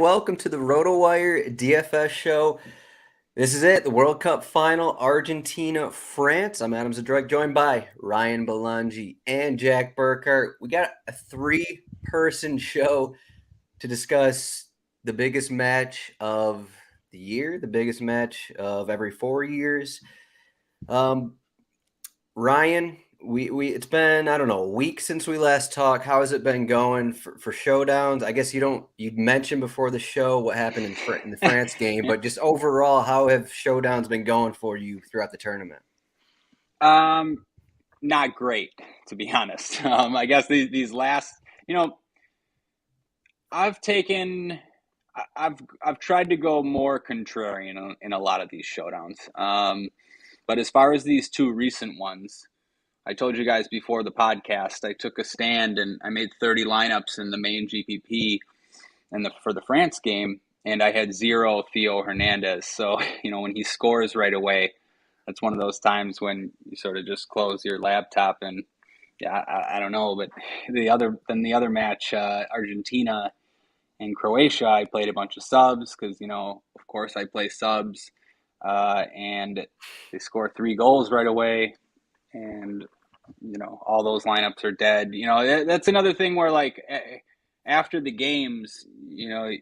welcome to the RotoWire DFS show. This is it, the World Cup final, Argentina, France. I'm Adam Zdroik, joined by Ryan Belongia and Jack Burkart. We got a three-person show to discuss the biggest match of the year, the biggest match of every 4 years. Ryan, we it's been, I don't know, a week since we last talked. How has it been going for showdowns? I guess you'd mentioned before the show what happened in the France game, but just overall, how have showdowns been going for you throughout the tournament? Not great, to be honest. I guess these last, I've taken, I've tried to go more contrarian in a lot of these showdowns. But as far as these two recent ones, I told you guys before the podcast, I took a stand and I made 30 lineups in the main GPP and for the France game, and I had 0 Theo Hernandez. So, when he scores right away, that's one of those times when you sort of just close your laptop and, yeah, I don't know. But the other match, Argentina and Croatia, I played a bunch of subs because, of course I play subs, and they score 3 goals right away. And, all those lineups are dead. That's another thing where, like, after the games, you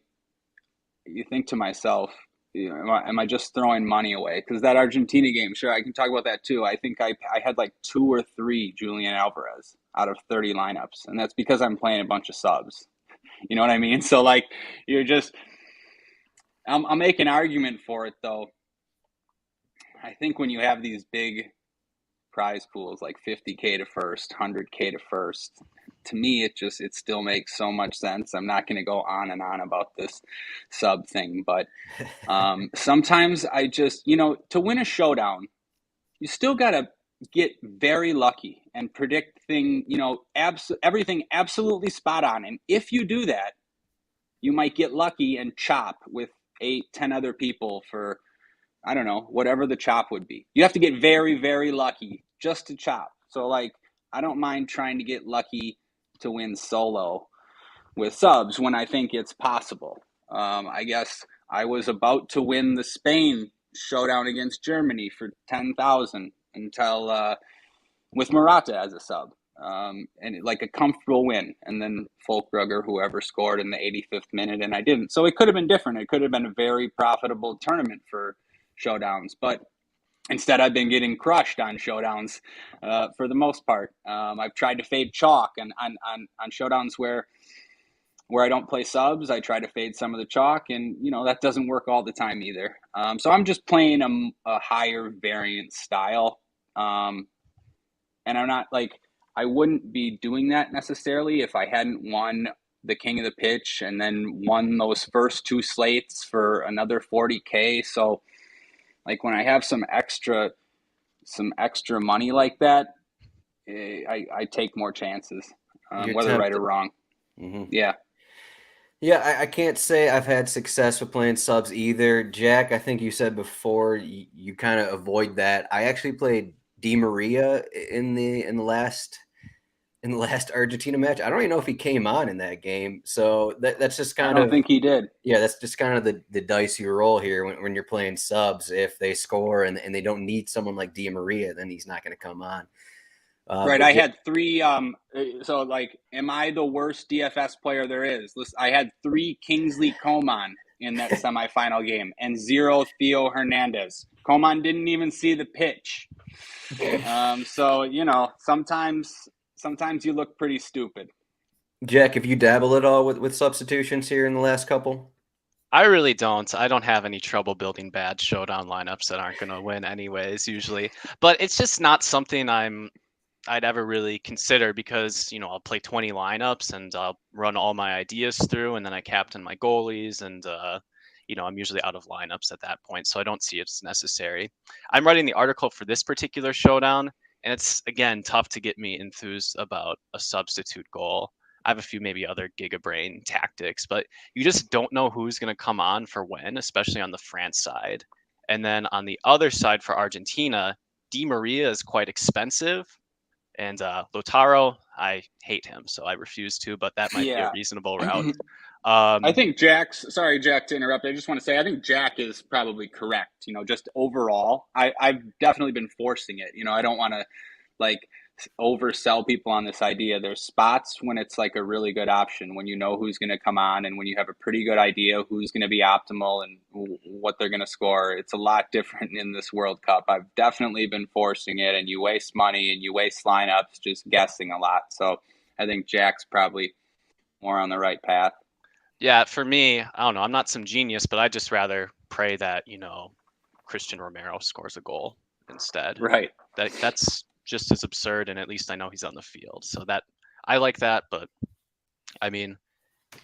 think to myself, am I just throwing money away? Because that Argentina game, sure, I can talk about that too. I think I had like 2 or 3 Julian Alvarez out of 30 lineups. And that's because I'm playing a bunch of subs. You know what I mean? So, like, I'll make an argument for it, though. I think when you have these big prize pools like 50K to first, 100K to first, to me it still makes so much sense. I'm not going to go on and on about this sub thing, but sometimes I just, to win a showdown, you still got to get very lucky and predict everything absolutely spot on. And if you do that, you might get lucky and chop with 8-10 other people for, I don't know, whatever the chop would be. You have to get very, very lucky just to chop. So, like, I don't mind trying to get lucky to win solo with subs when I think it's possible. I guess I was about to win the Spain showdown against Germany for 10,000 until with Morata as a sub. Like a comfortable win. And then Folkrug or whoever scored in the 85th minute, and I didn't. So it could have been different. It could have been a very profitable tournament for showdowns, but instead I've been getting crushed on showdowns for the most part. I've tried to fade chalk and on showdowns where I don't play subs. I try to fade some of the chalk, and that doesn't work all the time either. So I'm just playing a higher variance style, and I'm not like, I wouldn't be doing that necessarily if I hadn't won the king of the pitch and then won those first 2 slates for another 40K. So, like, when I have some extra money like that, I take more chances, whether right or wrong. Mm-hmm. Yeah. Yeah, I can't say I've had success with playing subs either. Jack, I think you said before you kind of avoid that. I actually played Di Maria in the last Argentina match. I don't even know if he came on in that game. So that's just kind of, I don't think he did. Yeah, that's just kind of the dice you roll here when you're playing subs. If they score and they don't need someone like Di Maria, then he's not going to come on. Right, I had 3. So, like, am I the worst DFS player there is? Listen, I had 3 Kingsley Coman in that semifinal game and 0 Theo Hernandez. Coman didn't even see the pitch. So sometimes you look pretty stupid. Jack, have you dabbled at all with substitutions here in the last couple? I really don't. I don't have any trouble building bad showdown lineups that aren't going to win anyways, usually. But it's just not something I'd ever really consider because, I'll play 20 lineups and I'll run all my ideas through, and then I captain my goalies, and I'm usually out of lineups at that point, so I don't see it as necessary. I'm writing the article for this particular showdown, and it's, again, tough to get me enthused about a substitute goal. I have a few maybe other gigabrain tactics, but you just don't know who's going to come on for when, especially on the France side. And then on the other side for Argentina, Di Maria is quite expensive. And Lautaro, I hate him, so I refuse to, but that might be a reasonable route. I think sorry, Jack, to interrupt. I just want to say, I think Jack is probably correct. Just overall, I've definitely been forcing it. I don't want to like oversell people on this idea. There's spots when it's like a really good option, when you know who's going to come on and when you have a pretty good idea who's going to be optimal and what they're going to score. It's a lot different in this World Cup. I've definitely been forcing it, and you waste money and you waste lineups just guessing a lot. So I think Jack's probably more on the right path. Yeah, for me, I don't know. I'm not some genius, but I'd just rather pray that, Christian Romero scores a goal instead. Right. That's just as absurd, and at least I know he's on the field. So that I like that, but I mean,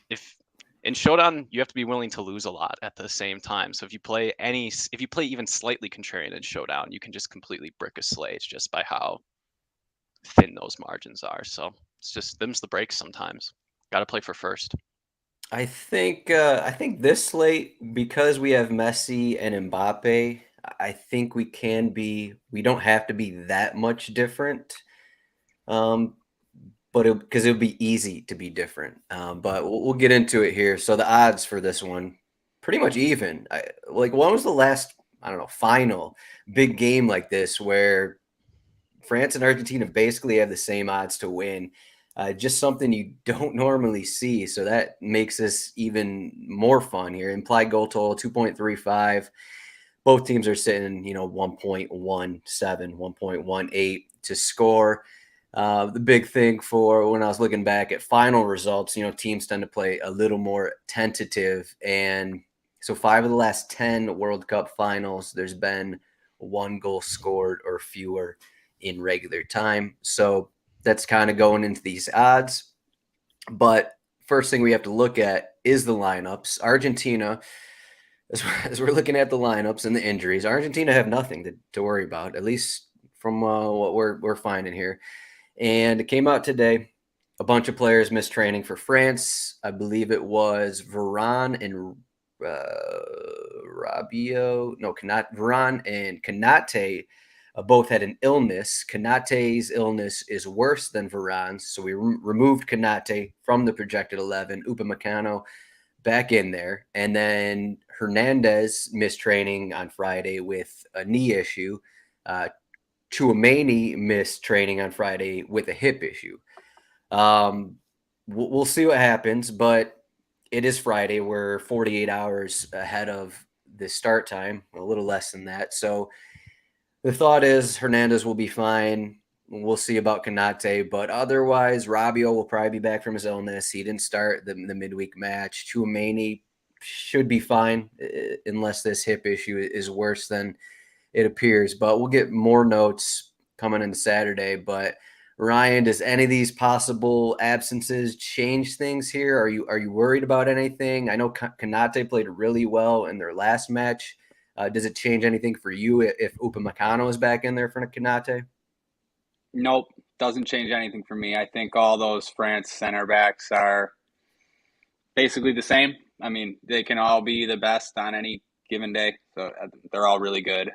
if in Showdown you have to be willing to lose a lot at the same time. So if you play even slightly contrarian in Showdown, you can just completely brick a slate just by how thin those margins are. So it's just them's the breaks sometimes. Got to play for first. I think this slate, because we have Messi and Mbappe, I think we don't have to be that much different. But because it would be easy to be different. But we'll get into it here. So the odds for this one, pretty much even. When was the last, I don't know, final big game like this where France and Argentina basically have the same odds to win? Just something you don't normally see. So that makes this even more fun here. Implied goal total 2.35. Both teams are sitting, 1.17, 1.18 to score. The big thing for when I was looking back at final results, teams tend to play a little more tentative. And so 5 of the last 10 World Cup finals, there's been 1 goal scored or fewer in regular time. So that's kind of going into these odds. But first thing we have to look at is the lineups. Argentina, as we're looking at the lineups and the injuries, Argentina have nothing to worry about, at least from what we're finding here. And it came out today. A bunch of players missed training for France. I believe it was Varane and Varane and Konate both had an illness. Konate's illness is worse than Varane's, so we removed Konate from the projected 11. Upamecano back in there. And then Hernandez missed training on Friday with a knee issue. Tchouaméni missed training on Friday with a hip issue. We'll see what happens, but it is Friday. We're 48 hours ahead of the start time, a little less than that. So the thought is Hernandez will be fine. We'll see about Konate, but otherwise, Rabiot will probably be back from his illness. He didn't start the midweek match. Tchouaméni should be fine unless this hip issue is worse than it appears. But we'll get more notes coming into Saturday. But Ryan, does any of these possible absences change things here? Are you worried about anything? I know Konate played really well in their last match. Does it change anything for you if Upamecano is back in there for Konate? Nope, doesn't change anything for me. I think all those France center backs are basically the same. I mean, they can all be the best on any given day, so they're all really good.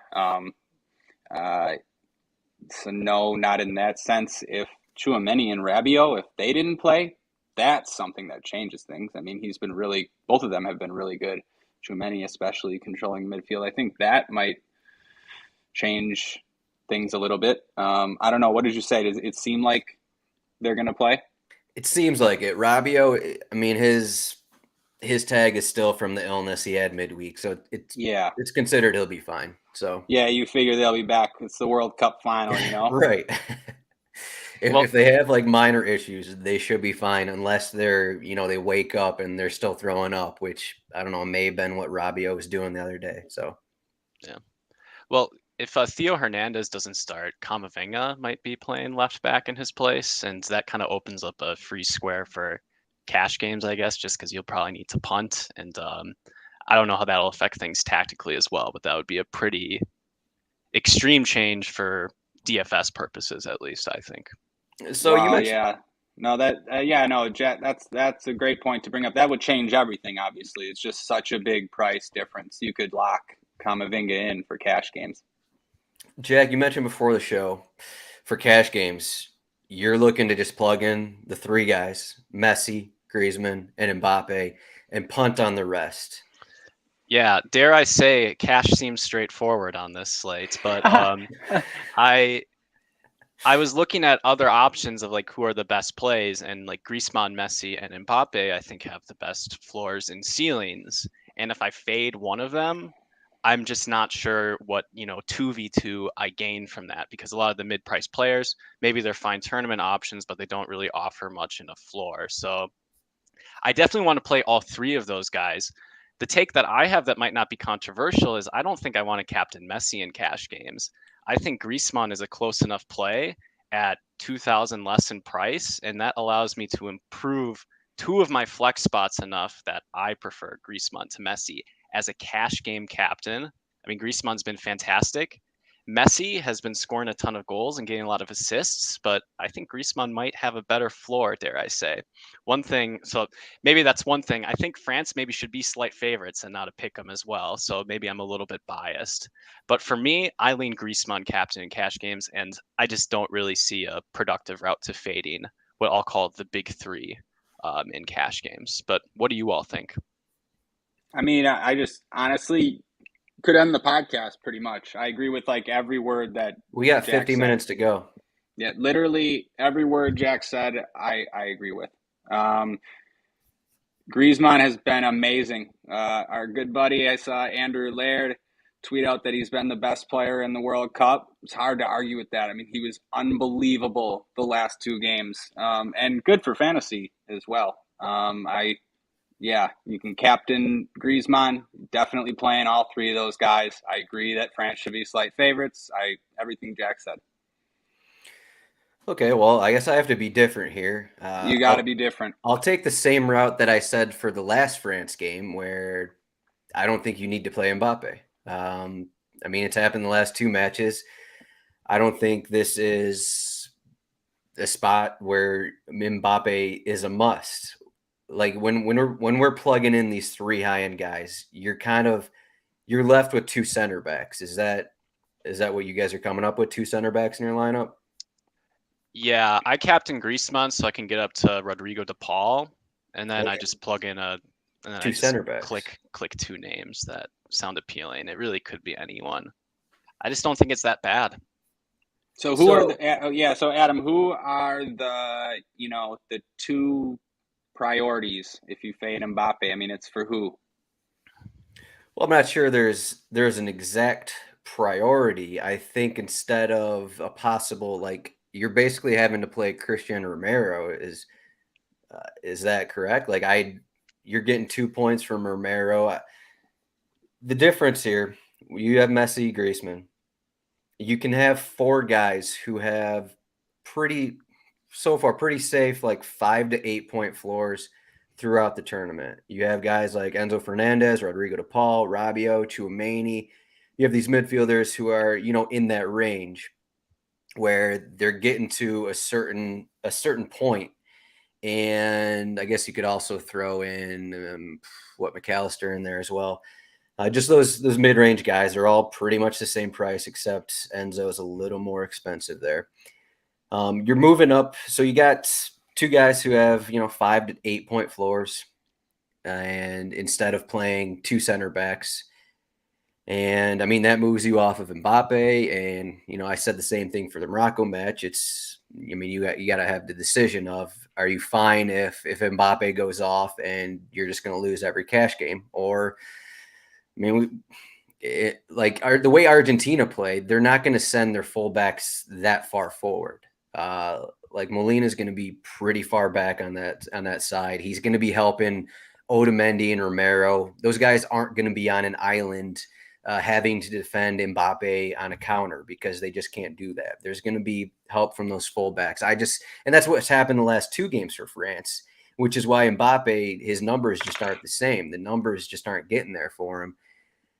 So no, not in that sense. If Tchouaméni and Rabiot, if they didn't play, that's something that changes things. I mean, both of them have been really good. Tchouaméni especially controlling midfield. I think that might change things a little bit. I don't know. What did you say? Does it seem like they're going to play? It seems like it. Rabiot, I mean, his tag is still from the illness he had midweek, so it's considered he'll be fine. So yeah, you figure they'll be back. It's the World Cup final, right. If they have like minor issues, they should be fine unless they're, they wake up and they're still throwing up, which I don't know, may have been what Rabiot was doing the other day. So, yeah. Well, if Theo Hernandez doesn't start, Camavinga might be playing left back in his place, and that kind of opens up a free square for cash games, I guess, just because you'll probably need to punt. And I don't know how that'll affect things tactically as well, but that would be a pretty extreme change for DFS purposes, at least, I think. So you mentioned, yeah. No, Jet, that's a great point to bring up. That would change everything, obviously. It's just such a big price difference. You could lock Camavinga in for cash games. Jack, you mentioned before the show, for cash games, you're looking to just plug in the 3 guys, Messi, Griezmann, and Mbappe. and punt on the rest. Yeah, dare I say, cash seems straightforward on this slate, but I I was looking at other options of like who are the best plays, and like Griezmann, Messi, and Mbappe, I think have the best floors and ceilings. And if I fade one of them, I'm just not sure what 2v2 I gain from that, because a lot of the mid-price players, maybe they're fine tournament options, but they don't really offer much in a floor. So I definitely want to play all three of those guys. The take that I have that might not be controversial is I don't think I want to captain Messi in cash games. I think Griezmann is a close enough play at 2,000 less in price, and that allows me to improve two of my flex spots enough that I prefer Griezmann to Messi as a cash game captain. I mean, Griezmann's been fantastic. Messi has been scoring a ton of goals and getting a lot of assists, but I think Griezmann might have a better floor, dare I say. One thing, so maybe that's one thing. I think France maybe should be slight favorites and not a pick 'em as well. So maybe I'm a little bit biased. But for me, I lean Griezmann captain in cash games, and I just don't really see a productive route to fading what I'll call the big three in cash games. But what do you all think? I mean, I just honestly could end the podcast pretty much. I agree with like every word that We got Jack 50 said. minutes to go. Yeah, literally every word Jack said, I agree with. Griezmann has been amazing. Our good buddy, I saw Andrew Laird tweet out that he's been the best player in the World Cup. It's hard to argue with that. I mean, he was unbelievable the last two games, and good for fantasy as well. You can captain Griezmann. Definitely playing all three of those guys. I agree that France should be slight favorites. Everything Jack said. Okay, well, I guess I have to be different here. You got to be different. I'll take the same route that I said for the last France game, where I don't think you need to play Mbappe. I mean, it's happened the last two matches. I don't think this is a spot where Mbappe is a must. Like when we're plugging in these three high end guys, you're left with two center backs. Is that what you guys are coming up with? Two center backs in your lineup? Yeah, I captain Griezmann so I can get up to Rodrigo de Paul, and then I Okay. just plug in and then Two I just center backs. click two names that sound appealing. It really could be anyone. I just don't think it's that bad. So so Adam, who are the two priorities if you fade Mbappe? I mean, it's for who? Well, I'm not sure there's an exact priority. I think instead of a possible, like, you're basically having to play Christian Romero. Is that correct? Like, you're getting 2 points from Romero. The difference here, you have Messi, Griezmann. You can have four guys who have pretty safe, like 5 to 8 point floors throughout the tournament. You have guys like Enzo Fernandez, Rodrigo de Paul, Rabiot, Chouameni. You have these midfielders who are, in that range where they're getting to a certain point. And I guess you could also throw in McAllister in there as well. Just those mid-range guys are all pretty much the same price, except Enzo is a little more expensive there. You're moving up, so you got two guys who have 5 to 8 point floors, and instead of playing two center backs, and I mean that moves you off of Mbappe. And I said the same thing for the Morocco match. You got to have the decision of, are you fine if Mbappe goes off and you're just going to lose every cash game, or the way Argentina played, they're not going to send their fullbacks that far forward. Like Molina is going to be pretty far back on that side. He's going to be helping Otamendi and Romero. Those guys aren't going to be on an island having to defend Mbappe on a counter, because they just can't do that. There's going to be help from those fullbacks. And that's what's happened the last two games for France, which is why Mbappe, his numbers just aren't the same. The numbers just aren't getting there for him.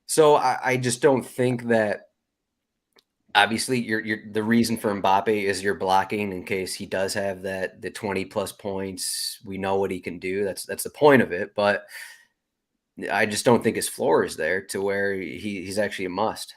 So I just don't think that. Obviously, you're the reason for Mbappe is you're blocking in case he does have the 20 plus points. We know what he can do. That's the point of it. But I just don't think his floor is there to where he's actually a must.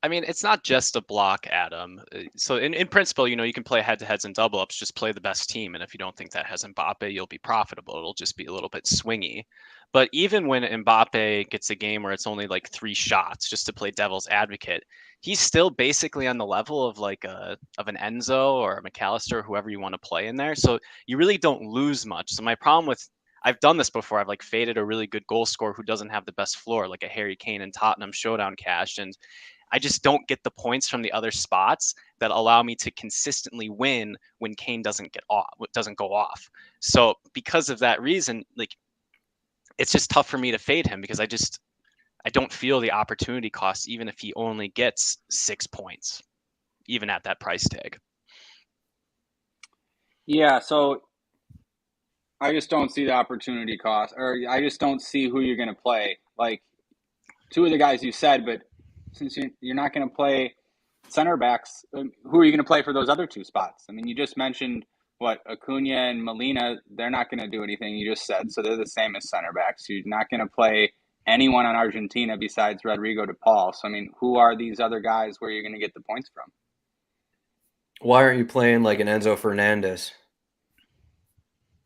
I mean, it's not just a block, Adam. So in principle, you can play head-to-heads and double-ups, just play the best team. And if you don't think that has Mbappe, you'll be profitable. It'll just be a little bit swingy. But even when Mbappe gets a game where it's only like 3 shots, just to play devil's advocate, he's still basically on the level of like of an Enzo or a McAllister, whoever you want to play in there. So you really don't lose much. So my problem with I've done this before. I've like faded a really good goal scorer who doesn't have the best floor, like a Harry Kane and Tottenham Showdown cash, and I just don't get the points from the other spots that allow me to consistently win when Kane doesn't go off. So because of that reason, like it's just tough for me to fade him because I don't feel the opportunity cost even if he only gets 6 points, even at that price tag. Yeah, so I just don't see the opportunity cost, or I just don't see who you're going to play. Like 2 of the guys you said, but since you're not going to play center backs, who are you going to play for those other 2 spots? I mean, you just mentioned Acuna and Molina. They're not going to do anything. You just said so. They're the same as center backs. You're not going to play anyone on Argentina besides Rodrigo de Paul. So I mean, who are these other guys where you're going to get the points from? Why aren't you playing like an Enzo Fernandez?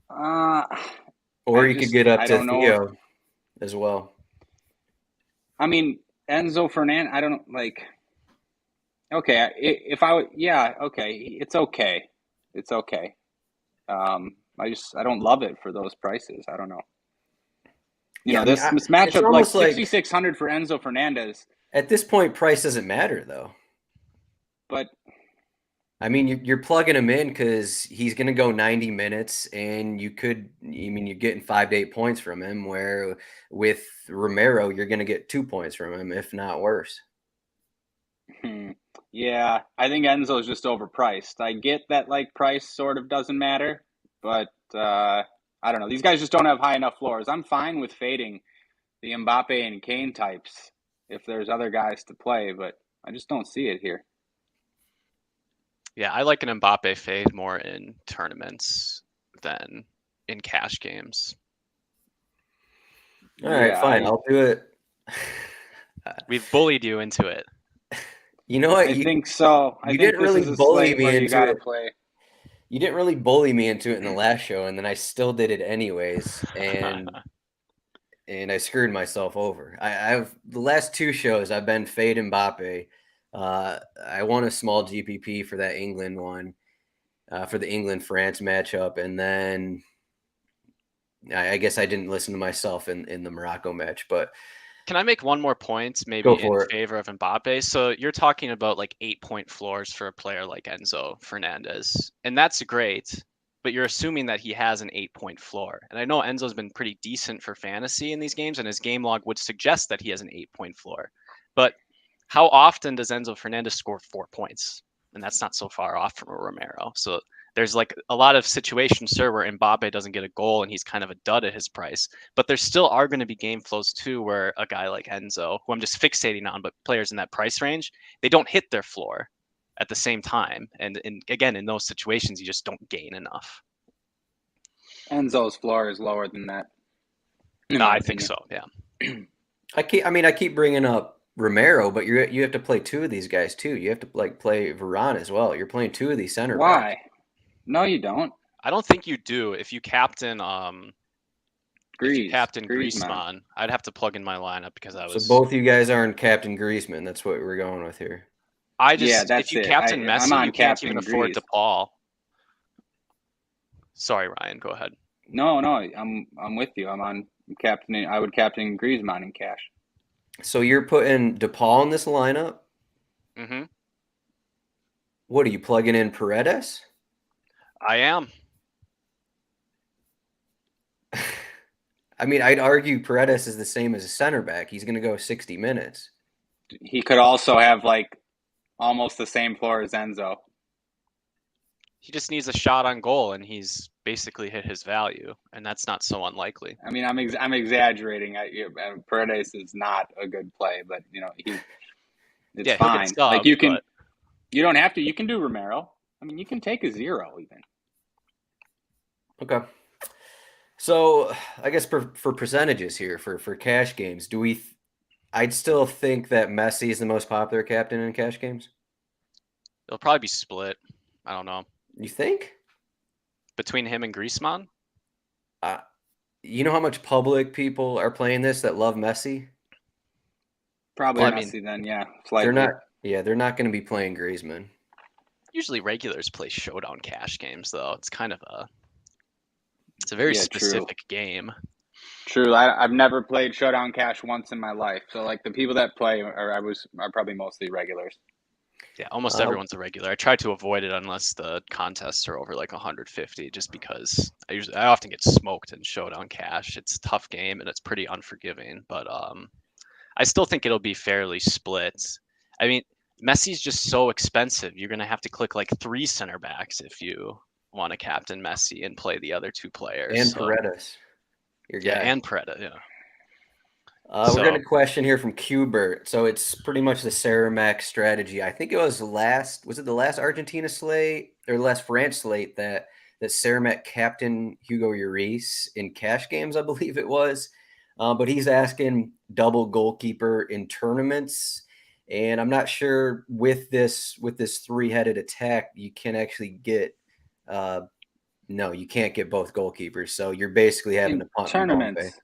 Or you could get up to Theo as well. I mean, Enzo Fernandez, I don't know, like, okay, okay, it's okay. It's okay. I don't love it for those prices. I don't know. This matchup, like 6,600 for Enzo Fernandez. At this point, price doesn't matter, though. But I mean, you're plugging him in because he's going to go 90 minutes, and you're getting 5 to 8 points from him, where with Romero, you're going to get 2 points from him, if not worse. Yeah, I think Enzo's just overpriced. I get that, like, price sort of doesn't matter, but I don't know. These guys just don't have high enough floors. I'm fine with fading the Mbappe and Kane types if there's other guys to play, but I just don't see it here. Yeah, I like an Mbappe fade more in tournaments than in cash games. All right, fine. I'll do it. We've bullied you into it. You know what? I think so. You didn't really bully me into it. You didn't really bully me into it in the last show, and then I still did it anyways, and I screwed myself over. I've the last 2 shows I've been fade Mbappe. I won a small GPP for that England one, for the England-France matchup, and then I guess I didn't listen to myself in the Morocco match. But can I make one more point, maybe in favor of Mbappe? So you're talking about like 8-point floors for a player like Enzo Fernandez, and that's great. But you're assuming that he has an 8-point floor. And I know Enzo's been pretty decent for fantasy in these games, and his game log would suggest that he has an 8-point floor. But how often does Enzo Fernandez score 4 points? And that's not so far off from a Romero. So there's like a lot of situations, sir, where Mbappe doesn't get a goal and he's kind of a dud at his price. But there still are going to be game flows too where a guy like Enzo, who I'm just fixating on, but players in that price range, they don't hit their floor at the same time. And again, in those situations, you just don't gain enough. Enzo's floor is lower than that. No, I think so, yeah. I keep bringing up Romero, but you have to play 2 of these guys too. You have to like play Varane as well. You're playing 2 of these center backs. Why? No, you don't. I don't think you do. If you captain Griezmann, I'd have to plug in my lineup because I was. So both you guys aren't Captain Griezmann. That's what we're going with here. If you captain Messi, you can't even afford DePaul. Sorry, Ryan. Go ahead. No, I'm with you. I'm captaining. I would captain Griezmann in cash. So you're putting DePaul in this lineup? Mm-hmm. What are you plugging in, Paredes? I am. I mean, I'd argue Paredes is the same as a center back. He's going to go 60 minutes. He could also have like almost the same floor as Enzo. He just needs a shot on goal, and he's basically hit his value, and that's not so unlikely. I mean, I'm exaggerating. Paredes is not a good play, but it's fine. Like you don't have to. You can do Romero. I mean, you can take a 0 even. Okay. So I guess for percentages here for cash games, do we I'd still think that Messi is the most popular captain in cash games. It'll probably be split. I don't know. You think? Between him and Griezmann? Uh, you know how much public people are playing this that love Messi? Probably Well, I mean, Messi then, yeah, it's They're likely. not. Yeah, they're not going to be playing Griezmann. usually regulars play Showdown cash games, though. It's a very Yeah, true. specific game. True. I've never played Showdown Cash once in my life. So like the people that play are probably mostly regulars. Yeah, almost everyone's a regular. I try to avoid it unless the contests are over like 150, just because I often get smoked in Showdown Cash. It's a tough game and it's pretty unforgiving, but I still think it'll be fairly split. I mean, Messi's just so expensive. You're gonna have to click like 3 center backs if you want to captain Messi and play the other 2 players. And So, Paredes, your yeah, guy. and Preda, yeah. We're getting a question here from Qbert. So it's pretty much the Ceramac strategy. I think it was the last Argentina slate or the last France slate that Ceramac captain Hugo Lloris in cash games, I believe it was. But he's asking double goalkeeper in tournaments. And I'm not sure with this three-headed attack, you can actually get no, you can't get both goalkeepers. So you're basically having to In punt Mbappe. tournaments.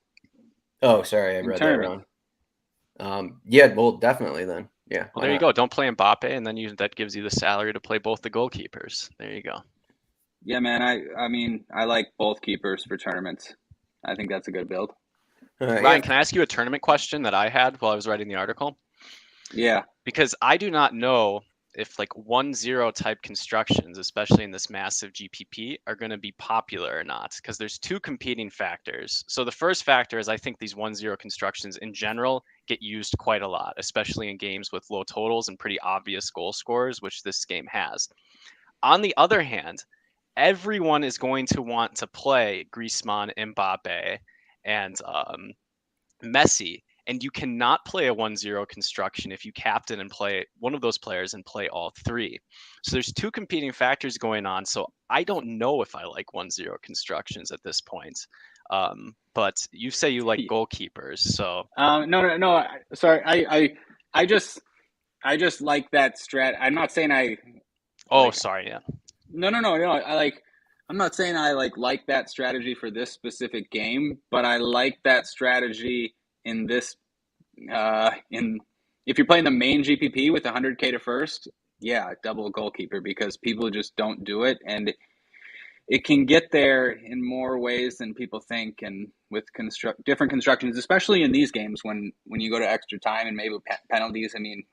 Oh, sorry, I In read that tournaments. wrong. Yeah, well, definitely then. Yeah. Well, there you go. Don't play Mbappe, and then that gives you the salary to play both the goalkeepers. There you go. Yeah, man. I mean, I like both keepers for tournaments. I think that's a good build. Ryan, can I ask you a tournament question that I had while I was writing the article? Yeah. Because I do not know if like 1-0 type constructions, especially in this massive GPP, are going to be popular or not. Because there's 2 competing factors. So the first factor is I think these 1-0 constructions in general get used quite a lot, especially in games with low totals and pretty obvious goal scorers, which this game has. On the other hand, everyone is going to want to play Griezmann, Mbappe, and Messi, and you cannot play a 1-0 construction if you captain and play one of those players and play all 3. So there's 2 competing factors going on. So I don't know if I like 1-0 constructions at this point. But you say you like goalkeepers, so No. Sorry. I just like that strat. I'm not saying I. oh, sorry, yeah. No. I'm not saying I like that strategy for this specific game, but I like that strategy in this. In if you're playing the main GPP with 100K to first, yeah, double goalkeeper because people just don't do it, and it can get there in more ways than people think, and with different constructions, especially in these games when you go to extra time and maybe penalties. I mean,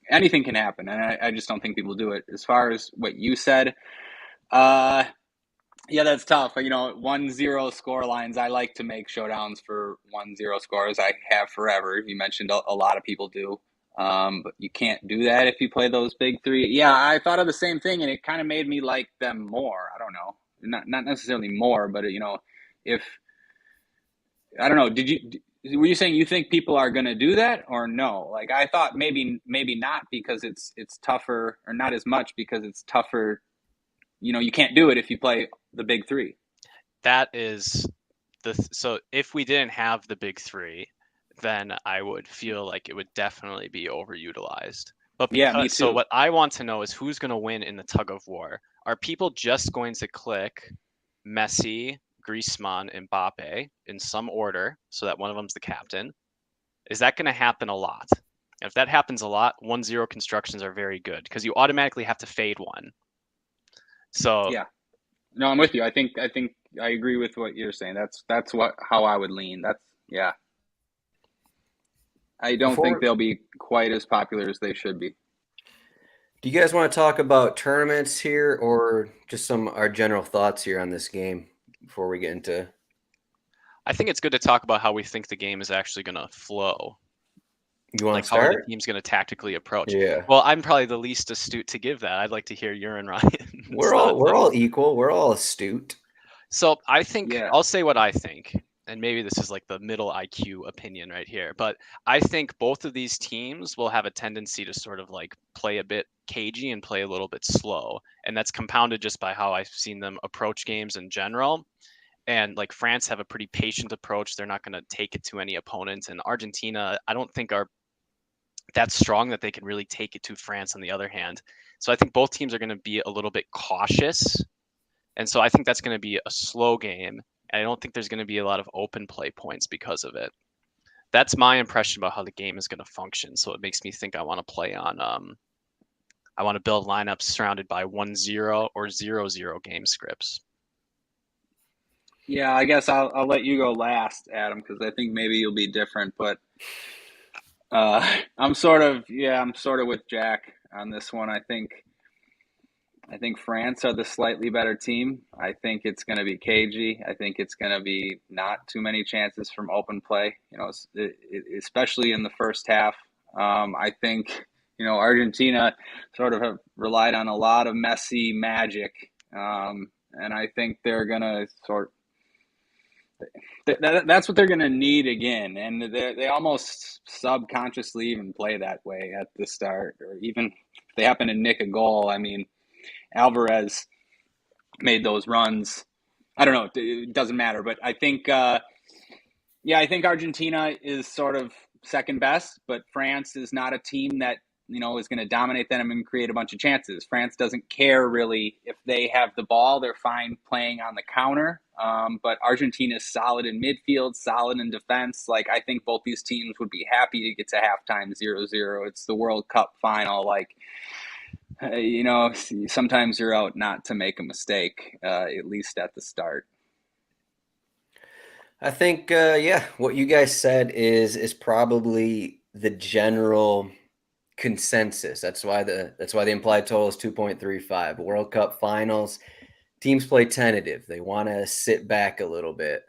anything can happen, and I just don't think people do it. As far as what you said, yeah, that's tough. 1-0 score lines. I like to make showdowns for 1-0 scores. I have forever. You mentioned a lot of people do. But you can't do that if you play those big 3. Yeah, I thought of the same thing, and it kind of made me like them more. I don't know. Not necessarily more, but if I don't know, were you saying you think people are going to do that or no? Like I thought maybe not because it's tougher, or not as much because it's tougher. You can't do it if you play the big 3. That is so if we didn't have the big 3, then I would feel like it would definitely be overutilized. But Yeah, me so too. what I want to know is who's going to win in the tug of war. Are people just going to click Messi, Griezmann, and Mbappe in some order so that one of them's the captain? Is that going to happen a lot? And if that happens a lot, 1-0 constructions are very good because you automatically have to fade one. So yeah, no, I'm with you. I think I agree with what you're saying. That's how I would lean. Yeah. I don't think they'll be quite as popular as they should be. Do you guys want to talk about tournaments here or just our general thoughts here on this game before we get into? I think it's good to talk about how we think the game is actually going to flow. You want like to how are the start? teams going to tactically approach? Yeah. Well, I'm probably the least astute to give that. I'd like to hear your and Ryan's. We're all equal. We're all astute. So I think Yeah. I'll say what I think, and maybe this is like the middle IQ opinion right here, but I think both of these teams will have a tendency to sort of like play a bit cagey and play a little bit slow, and that's compounded just by how I've seen them approach games in general. And like France have a pretty patient approach. They're not going to take it to any opponent. And Argentina, I don't think are that strong that they can really take it to France on the other hand. So I think both teams are going to be a little bit cautious. And so I think that's going to be a slow game. And I don't think there's going to be a lot of open play points because of it. That's my impression about how the game is going to function. So it makes me think I want to play on I want to build lineups surrounded by 1-0 or 0-0 game scripts. Yeah, I guess I'll let you go last, Adam, because I think maybe you'll be different. But I'm sort of with Jack on this one. I think France are the slightly better team. I think it's going to be cagey. I think it's going to be not too many chances from open play. Especially in the first half. I think Argentina sort of have relied on a lot of Messi magic, and I think they're going to that's what they're going to need again, and they almost subconsciously even play that way at the start, or even if they happen to nick a goal. I mean, Alvarez made those runs. I don't know. It doesn't matter, but I think, I think Argentina is sort of second best, but France is not a team that is going to dominate them and create a bunch of chances. France doesn't care really if they have the ball; they're fine playing on the counter. But Argentina is solid in midfield, solid in defense. Like, I think both these teams would be happy to get to halftime 0-0. It's the World Cup final. Like, sometimes you're out not to make a mistake, at least at the start. I think, what you guys said is probably the general consensus. That's why the implied total is 2.35. World Cup finals, teams play tentative. They want to sit back a little bit.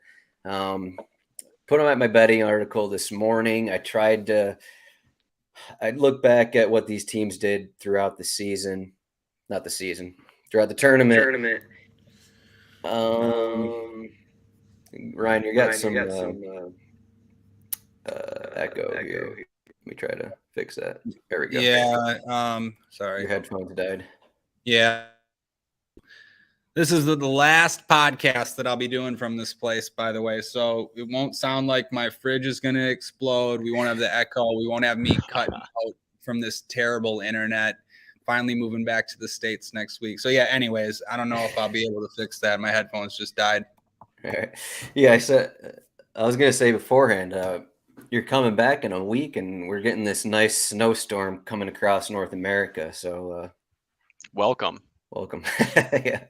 Put them at my betting article this morning. I'd look back at what these teams did throughout the season. Not the season. Throughout the tournament. Ryan, you got some echo here. Let me try to fix that. There we go. Yeah. Sorry. Your headphones died. Yeah. This is the last podcast that I'll be doing from this place, by the way. So it won't sound like my fridge is going to explode. We won't have the echo. We won't have me cutting out from this terrible internet. Finally moving back to the States next week. So yeah, anyways, I don't know if I'll be able to fix that. My headphones just died. All right. Yeah, I was going to say beforehand, you're coming back in a week and we're getting this nice snowstorm coming across North America. So welcome. Yeah.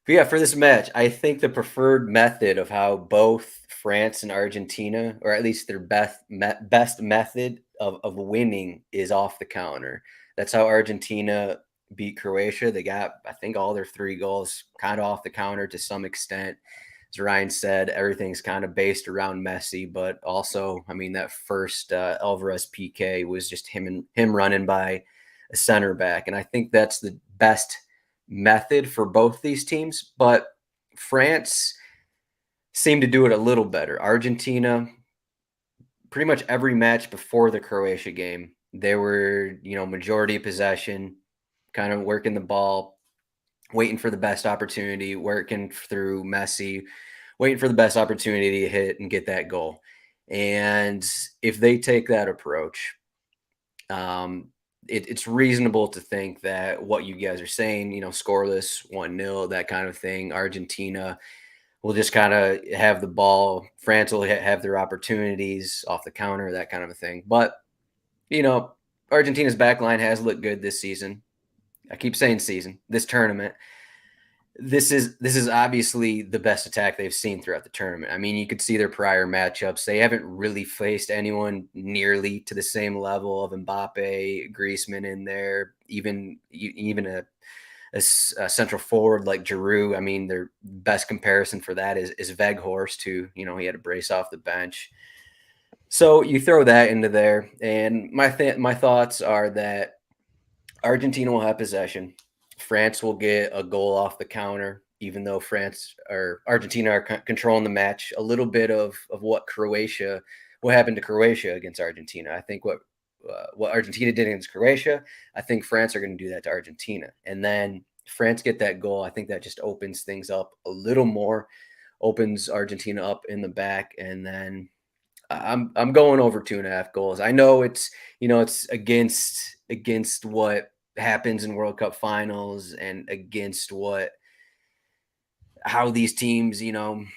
But yeah, for this match, I think the preferred method of how both France and Argentina, or at least their best method of winning, is off the counter. That's how Argentina beat Croatia. They got, I think, all their 3 goals kind of off the counter to some extent. As Ryan said, everything's kind of based around Messi, but also, I mean, that first Alvarez PK was just him running by a center back. And I think that's the best method for both these teams. But France seemed to do it a little better. Argentina, pretty much every match before the Croatia game, they were, majority possession, kind of working the ball, waiting for the best opportunity, working through Messi, waiting for the best opportunity to hit and get that goal. And if they take that approach, it's reasonable to think that what you guys are saying, scoreless, 1-0, that kind of thing, Argentina will just kind of have the ball. France will have their opportunities off the counter, that kind of a thing. But, Argentina's back line has looked good this season. I keep saying season, this tournament. This is obviously the best attack they've seen throughout the tournament. I mean, you could see their prior matchups. They haven't really faced anyone nearly to the same level of Mbappe, Griezmann in there, even a central forward like Giroud. I mean, their best comparison for that is Weghorst, who, he had to brace off the bench. So you throw that into there, and my thoughts are that Argentina will have possession. France will get a goal off the counter, even though Argentina are controlling the match. A little bit of what happened to Croatia against Argentina. I think what Argentina did against Croatia, I think France are going to do that to Argentina. And then France get that goal. I think that just opens things up a little more. opens Argentina up in the back, and then I'm going over 2.5 goals. I know it's it's against what happens in World Cup finals and against how these teams going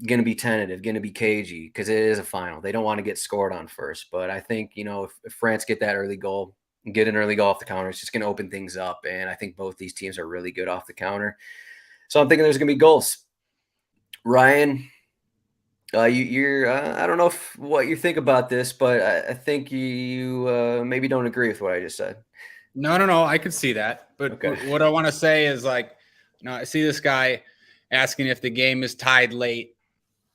to be tentative, going to be cagey because it is a final. They don't want to get scored on first, but I think if France get that early goal, get an early goal off the counter, it's just going to open things up, and I think both these teams are really good off the counter. So I'm thinking there's going to be goals. Ryan, you're I don't know what you think about this, but I think you maybe don't agree with what I just said. No. I could see that. But Okay. what I want to say is I see this guy asking if the game is tied late,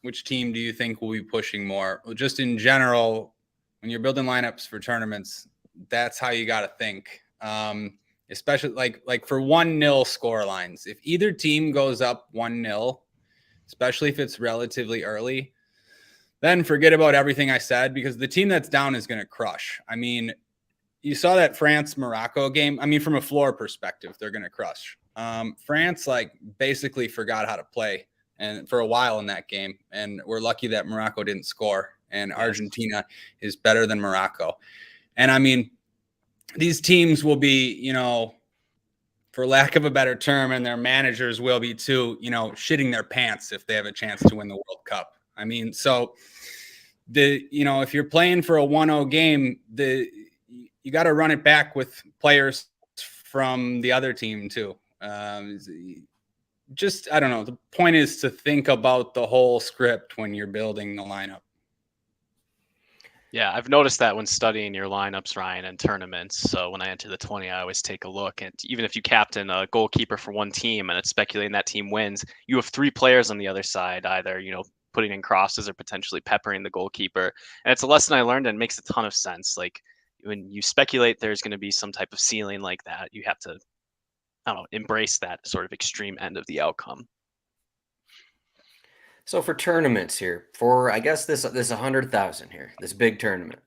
which team do you think will be pushing more? Well, just in general, when you're building lineups for tournaments, that's how you got to think. Especially like for 1-0 score lines. If either team goes up 1-0, especially if it's relatively early, then forget about everything I said, because the team that's down is going to crush. I mean, you saw that France-Morocco game. I mean, from a floor perspective, they're going to crush. France basically forgot how to play and for a while in that game, and we're lucky that Morocco didn't score, and Argentina is better than Morocco. And I mean, these teams will be, for lack of a better term, and their managers will be too, shitting their pants if they have a chance to win the World Cup. I mean, so if you're playing for a 1-0 game, you got to run it back with players from the other team too. Just, I don't know. The point is to think about the whole script when you're building the lineup. Yeah, I've noticed that when studying your lineups, Ryan, in tournaments. So when I enter the 20, I always take a look. And even if you captain a goalkeeper for one team and it's speculating that team wins, you have 3 players on the other side, either, putting in crosses or potentially peppering the goalkeeper. And it's a lesson I learned and makes a ton of sense. Like when you speculate there's going to be some type of ceiling like that, you have to, embrace that sort of extreme end of the outcome. So for tournaments here, for I guess this 100,000 here, this big tournament,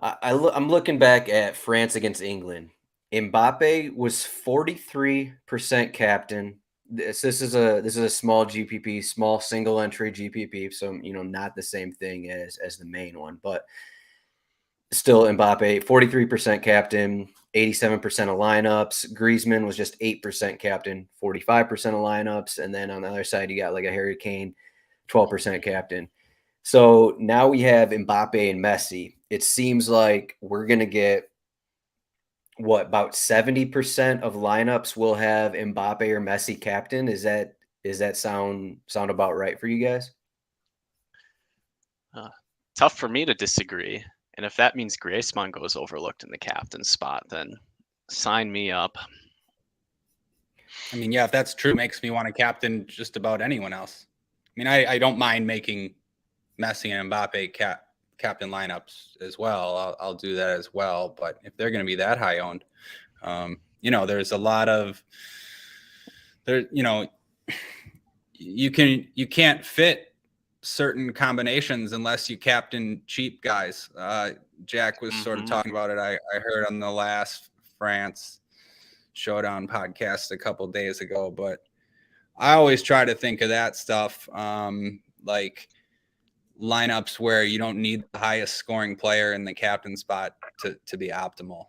I'm looking back at France against England. Mbappe was 43% captain. This is a small GPP, small single entry GPP, so not the same thing as the main one, but still Mbappe 43% captain, 87% of lineups. Griezmann was just 8% captain, 45% of lineups, and then on the other side you got like a Harry Kane, 12% captain. So now we have Mbappe and Messi. It seems like we're going to get about 70% of lineups will have Mbappe or Messi captain. Is that sound about right for you guys? Tough for me to disagree. And if that means Griezmann goes overlooked in the captain spot, then sign me up. I mean, yeah, if that's true, it makes me want to captain just about anyone else. I mean, I don't mind making Messi and Mbappe captain lineups as well. I'll do that as well. But if they're going to be that high owned, there's a lot of you can't fit certain combinations unless you captain cheap guys. Jack was sort of talking about it. I heard on the last France Showdown podcast a couple of days ago, but I always try to think of that stuff like lineups where you don't need the highest scoring player in the captain spot to be optimal.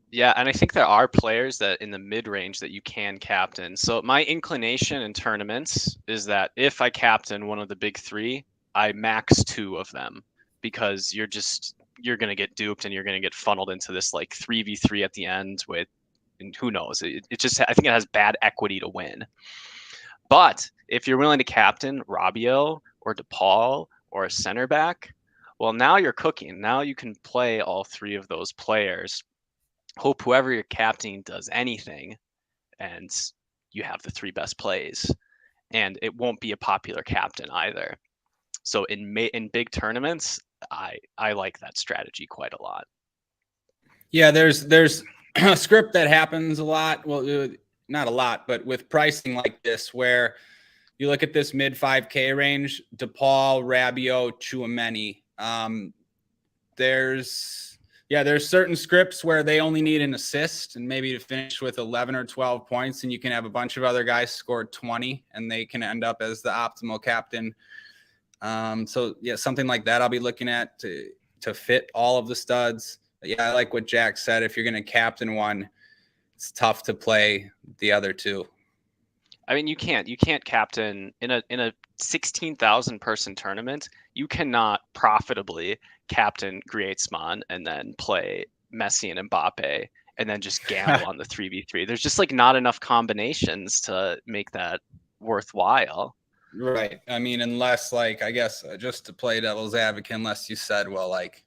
Yeah, and I think there are players that in the mid-range that you can captain. So my inclination in tournaments is that if I captain one of the big 3, I max 2 of them, because you're going to get duped and you're going to get funneled into this like 3v3 at the end with, and who knows, I think it has bad equity to win. But if you're willing to captain Rabiot or DePaul or a center back, well, now you're cooking. Now you can play all 3 of those players. Hope whoever you're captaining does anything, and you have the 3 best plays, and it won't be a popular captain either. So in big tournaments, I like that strategy quite a lot. Yeah, there's a script that happens a lot. Well, not a lot, but with pricing like this, where you look at this mid 5K range, DePaul, Rabiot, Tchouaméni. Yeah, there's certain scripts where they only need an assist and maybe to finish with 11 or 12 points, and you can have a bunch of other guys score 20, and they can end up as the optimal captain. So yeah, something like that I'll be looking at to fit all of the studs. But yeah, I like what Jack said. If you're going to captain one, it's tough to play the other two. I mean, you can't captain in a 16,000 person tournament. You cannot profitably captain Griezmann and then play Messi and Mbappe and then just gamble on the 3v3. There's just like not enough combinations to make that worthwhile. Right. I mean, unless like, I guess just to play devil's advocate, unless you said, well, like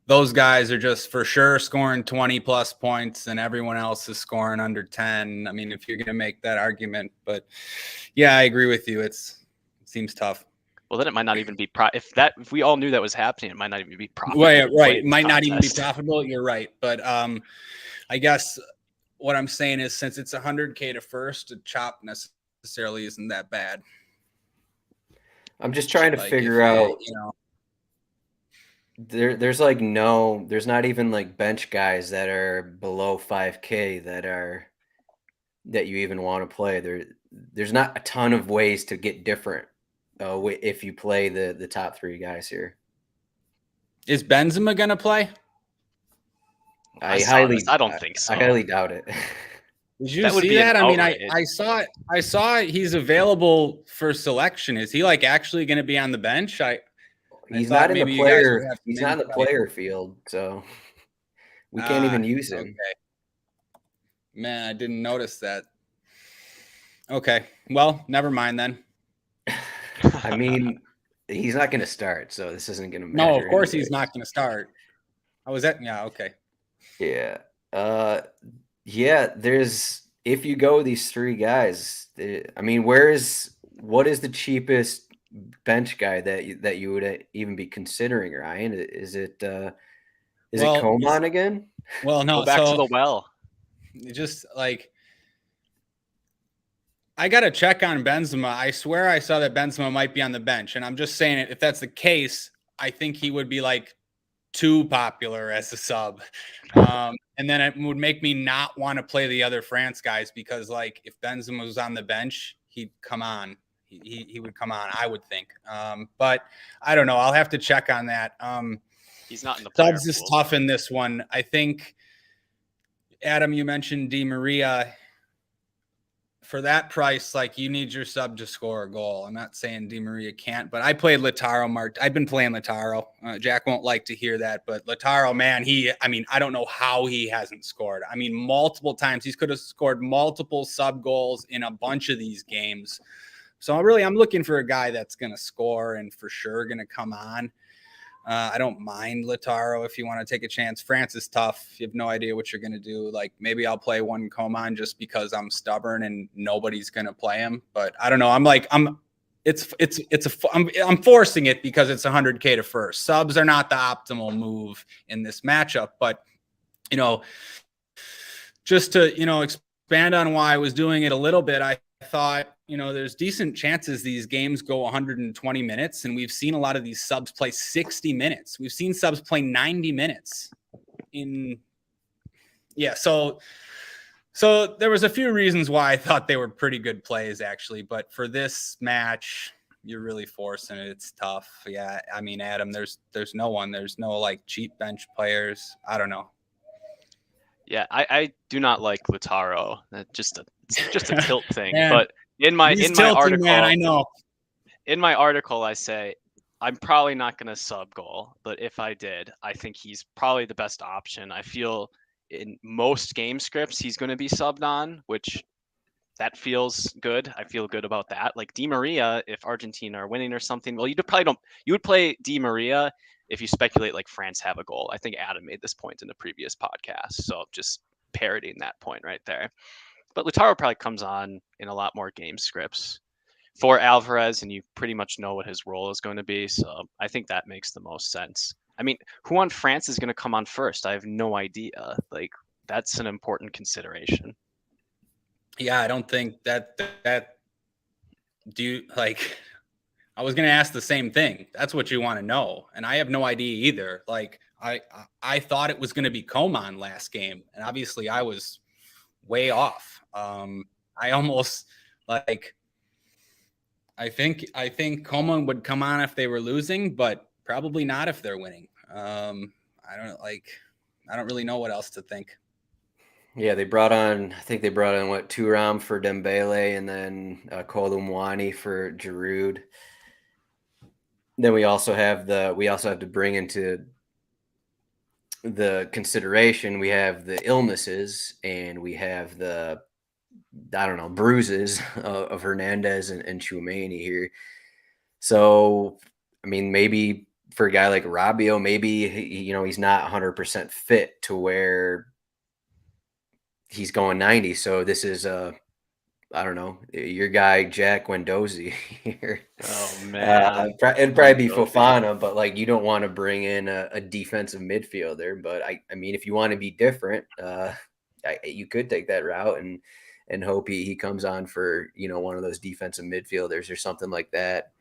those guys are just for sure scoring 20 plus points and everyone else is scoring under 10. I mean, if you're going to make that argument, but yeah, I agree with you. It seems tough. Well, then it might not even be if we all knew that was happening, it might not even be profitable. Right. It might not even be profitable. You're right. But I guess what I'm saying is since it's 100K to first, a chop necessarily isn't that bad. I'm just trying to figure out, there's like there's not even like bench guys that are below 5K that you even want to play. There's not a ton of ways to get different if you play the top three guys here. Is Benzema going to play? I don't think so. I highly doubt it. Did you see that? I mean, I saw he's available for selection. Is he like actually going to be on the bench? He's not in the player. He's not in the player field, so we can't even use him. Okay. Man, I didn't notice that. Okay, well, never mind then. I mean, he's not going to start, so this isn't going to matter. No, of course he's not going to start. How was that? Yeah, okay. Yeah. Yeah, if you go with these three guys, I mean, what is the cheapest bench guy that you would even be considering, Ryan? Is it Coman again? Well, no, go back to the well. Just like I got to check on Benzema. I swear I saw that Benzema might be on the bench, and I'm just saying if that's the case, I think he would be like too popular as a sub. And then it would make me not want to play the other France guys because like if Benzema was on the bench, he'd come on. He would come on, I would think. But I don't know. I'll have to check on that. He's not in the player subs is tough in this one. I think, Adam, you mentioned Di Maria. For that price, like you need your sub to score a goal. I'm not saying Di Maria can't, but I played Lautaro. I've been playing Lautaro. Jack won't like to hear that, but Lautaro, man, I don't know how he hasn't scored. I mean, multiple times he could have scored multiple sub goals in a bunch of these games. So I'm looking for a guy that's going to score and for sure going to come on. I don't mind Lautaro if you want to take a chance. France is tough. You have no idea what you're going to do. Like maybe I'll play one Coman just because I'm stubborn and nobody's going to play him. But I don't know. I'm forcing it because it's 100K to first. Subs are not the optimal move in this matchup. But, just to, expand on why I was doing it a little bit, I thought, there's decent chances these games go 120 minutes, and we've seen a lot of these subs play 60 minutes. We've seen subs play 90 minutes. So there was a few reasons why I thought they were pretty good plays, actually. But for this match, you're really forcing it. It's tough. Yeah, I mean, Adam, there's no one. There's no, like, cheap bench players. I don't know. Yeah, I do not like Lautaro. It's just a tilt thing. Man, but in my article, man, I know. In my article, I say I'm probably not going to sub goal, but if I did, I think he's probably the best option. I feel in most game scripts he's going to be subbed on, which that feels good. I feel good about that. Like Di Maria, if Argentina are winning or something, well, you would play Di Maria if you speculate like France have a goal. I think Adam made this point in the previous podcast, so just parroting that point right there. But Lautaro probably comes on in a lot more game scripts for Alvarez, and you pretty much know what his role is going to be. So I think that makes the most sense. I mean, who on France is going to come on first? I have no idea. Like, that's an important consideration. Yeah, I don't think that do you like. I was going to ask the same thing. That's what you want to know. And I have no idea either. Like, I thought it was going to be Coman last game, and obviously I was way off. I almost like. I think Coman would come on if they were losing, but probably not if they're winning. I don't really know what else to think. Yeah, I think they brought on what, Thuram for Dembele and then Kolumwani for Giroud. Then we also have to bring into the consideration, we have the illnesses and we have the, I don't know, bruises of Hernandez and Tchouameni here. So, I mean, maybe for a guy like Rabiot, maybe he's not 100% fit to where he's going 90. So this is I don't know, your guy Jack Wendozi here. Oh man, it'd probably be Fofana, but like you don't want to bring in a defensive midfielder. But I mean, if you want to be different, you could take that route and hope he comes on for one of those defensive midfielders or something like that.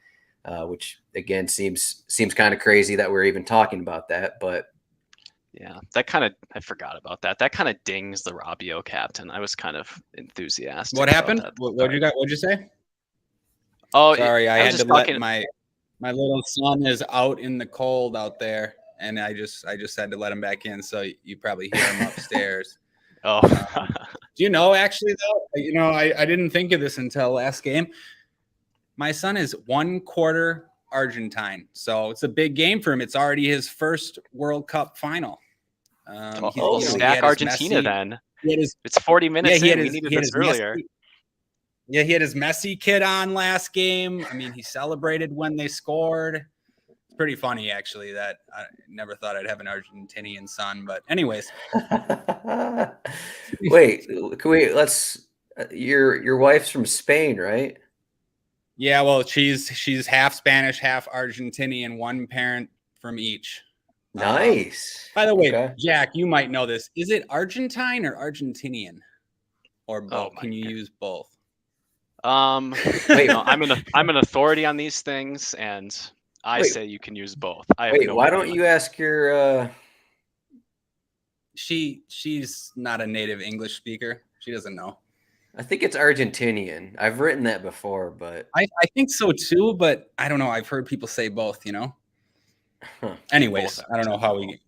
Which again seems kind of crazy that we're even talking about that, but. Yeah, I forgot about that. That kind of dings the Rabiot captain. I was kind of enthusiastic. What happened? What'd you say? Oh, sorry, I had to let my little son is out in the cold out there, and I just had to let him back in. So you probably hear him upstairs. Oh, do you know actually though? I didn't think of this until last game. My son is 1/4 Argentine, so it's a big game for him. It's already his first World Cup final. Stack Argentina then. It's 40 minutes in. We needed this earlier. He had his Messi kid on last game. I mean, he celebrated when they scored. It's pretty funny, actually, that I never thought I'd have an Argentinian son. But anyways. Wait, your wife's from Spain, right? Yeah, well, she's half Spanish, half Argentinian, one parent from each. Nice. By the way, Jack, you might know this. Is it Argentine or Argentinian, or both? Can you use both? Wait, no, I'm an authority on these things, and I say you can use both. Why don't you ask your? She's not a native English speaker. She doesn't know. I think it's Argentinian. I've written that before, but I think so too. But I don't know. I've heard people say both. Huh. Anyways, I don't know how we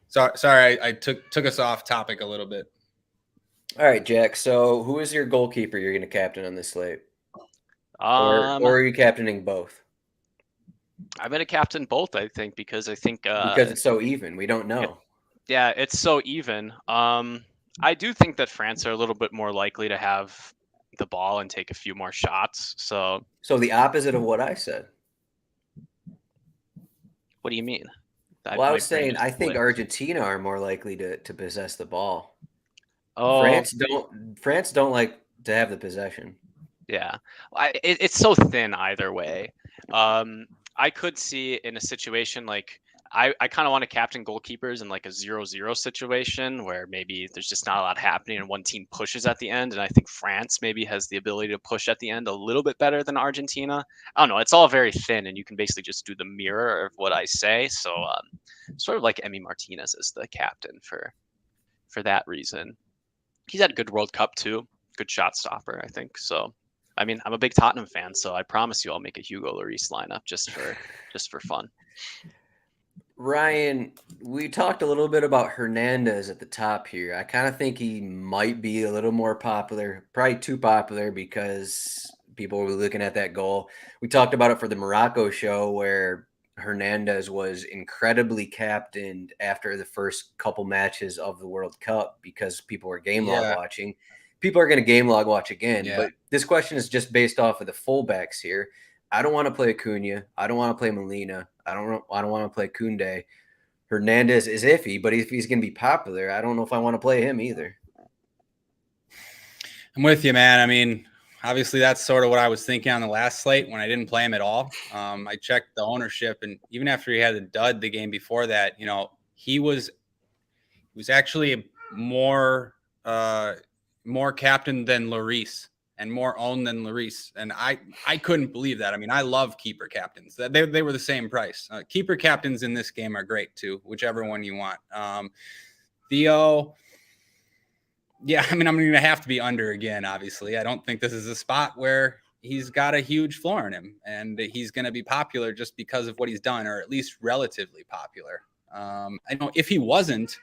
sorry, I took us off topic a little bit. All right, Jack. So who is your goalkeeper you're going to captain on this slate? Or are you captaining both? I'm going to captain both, I think, because I think because it's so even. We don't know. Yeah, it's so even. I do think that France are a little bit more likely to have the ball and take a few more shots. So the opposite of what I said. What do you mean? Well, I was saying I think Argentina are more likely to possess the ball. Oh, France don't like to have the possession. Yeah, it's so thin either way. I could see in a situation like I kind of want to captain goalkeepers in like a 0-0 situation where maybe there's just not a lot happening and one team pushes at the end. And I think France maybe has the ability to push at the end a little bit better than Argentina. I don't know. It's all very thin and you can basically just do the mirror of what I say. So sort of like Emi Martinez as the captain for that reason. He's had a good World Cup too. Good shot stopper, I think. So, I mean, I'm a big Tottenham fan, so I promise you I'll make a Hugo Lloris lineup just for fun. Ryan, we talked a little bit about Hernandez at the top here. I kind of think he might be a little more popular, probably too popular because people were looking at that goal. We talked about it for the Morocco show where Hernandez was incredibly captained after the first couple matches of the World Cup because people were game log watching. People are going to game log watch again, but this question is just based off of the fullbacks here. I don't want to play Acuna. I don't want to play Molina. I don't want to play Koundé. Hernandez is iffy, but if he's going to be popular, I don't know if I want to play him either. I'm with you, man. I mean, obviously that's sort of what I was thinking on the last slate when I didn't play him at all. I checked the ownership, and even after he had the dud the game before that, he was actually more captain than Lloris. and more owned than Lloris. And I couldn't believe that. I mean, I love keeper captains. They were the same price. Keeper captains in this game are great too, whichever one you want. Theo, yeah, I mean, I'm going to have to be under again, obviously. I don't think this is a spot where he's got a huge floor in him, and he's going to be popular just because of what he's done, or at least relatively popular. I know if he wasn't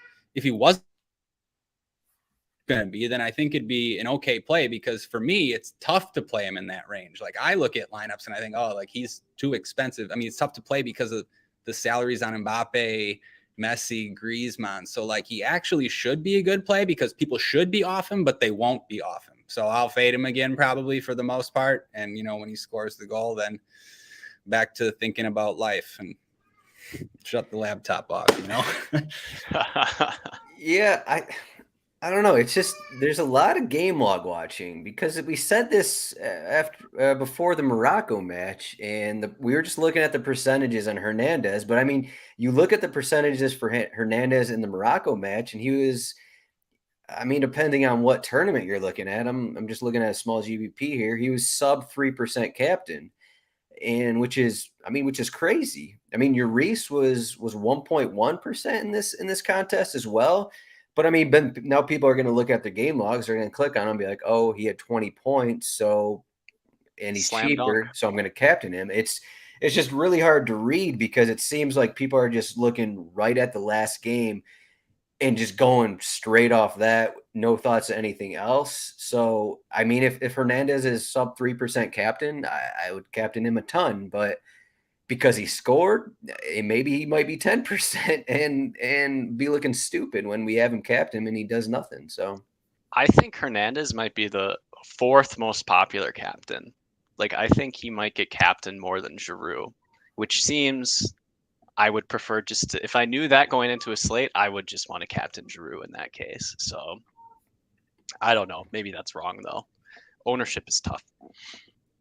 going to be, then I think it'd be an okay play, because for me, it's tough to play him in that range. Like, I look at lineups and I think, oh, like, he's too expensive. I mean, it's tough to play because of the salaries on Mbappe, Messi, Griezmann. So like, he actually should be a good play because people should be off him, but they won't be off him. So I'll fade him again, probably, for the most part. And, you know, when he scores the goal, then back to thinking about life and shut the laptop off, you know? Yeah, I don't know. It's just there's a lot of game log watching, because we said this after before the Morocco match, and we were just looking at the percentages on Hernandez. But I mean, you look at the percentages for Hernandez in the Morocco match, and he was, I mean, depending on what tournament you're looking at, I'm just looking at a small GBP here. He was sub 3% captain, and which is crazy. I mean, your Reese was 1.1% in this contest as well. But I mean, now people are going to look at the game logs. They're going to click on him and be like, oh, he had 20 points. So, and he's Slam cheaper. dunk. So I'm going to captain him. It's just really hard to read, because it seems like people are just looking right at the last game and just going straight off that, no thoughts of anything else. So, I mean, if Hernandez is sub 3% captain, I would captain him a ton, but because he scored, maybe he might be 10% and be looking stupid when we have him captain and he does nothing. So I think Hernandez might be the fourth most popular captain. Like, I think he might get captain more than Giroud, which seems I would prefer just to, if I knew that going into a slate, I would just want to captain Giroud in that case. So I don't know. Maybe that's wrong though. Ownership is tough.